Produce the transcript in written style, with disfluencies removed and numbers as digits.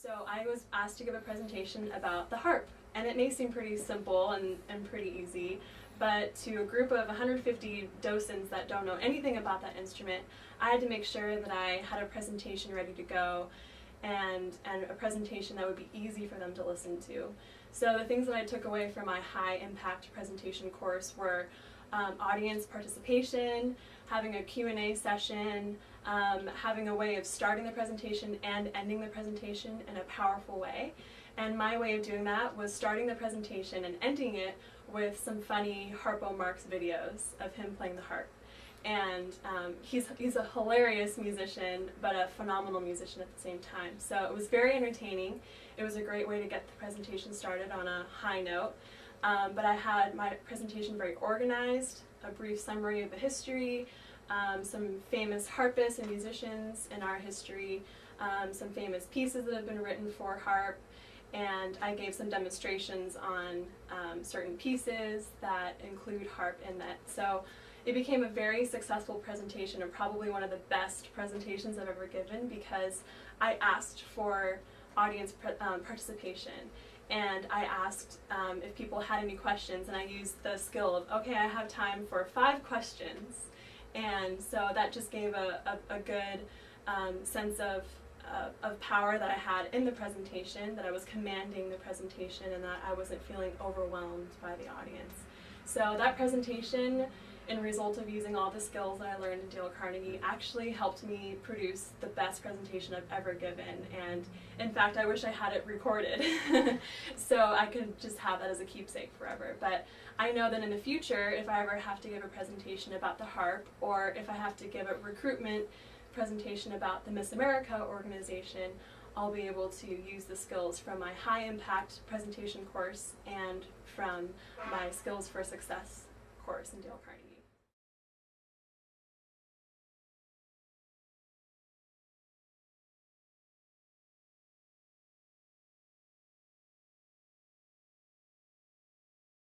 So I was asked to give a presentation about the harp, and it may seem pretty simple and pretty easy, but to a group of 150 docents that don't know anything about that instrument, I had to make sure that I had a presentation ready to go and a presentation that would be easy for them to listen to. So the things that I took away from my high impact presentation course were audience participation, having a Q&A session, having a way of starting the presentation and ending the presentation in a powerful way. And my way of doing that was starting the presentation and ending it with some funny Harpo Marx videos of him playing the harp. And he's a hilarious musician, but a phenomenal musician at the same time. So it was very entertaining. It was a great way to get the presentation started on a high note. But I had my presentation very organized, a brief summary of the history, some famous harpists and musicians in our history, some famous pieces that have been written for harp, and I gave some demonstrations on certain pieces that include harp in that. So it became a very successful presentation and probably one of the best presentations I've ever given because I asked for audience participation. And I asked if people had any questions, and I used the skill of, okay, I have time for 5 questions. And so that just gave a good sense of power that I had in the presentation, that I was commanding the presentation, and that I wasn't feeling overwhelmed by the audience. So that presentation, in result of using all the skills that I learned in Dale Carnegie, actually helped me produce the best presentation I've ever given. And in fact, I wish I had it recorded so I could just have that as a keepsake forever. But I know that in the future, if I ever have to give a presentation about the harp, or if I have to give a recruitment presentation about the Miss America organization, I'll be able to use the skills from my high impact presentation course and from my Skills for Success course in Dale Carnegie.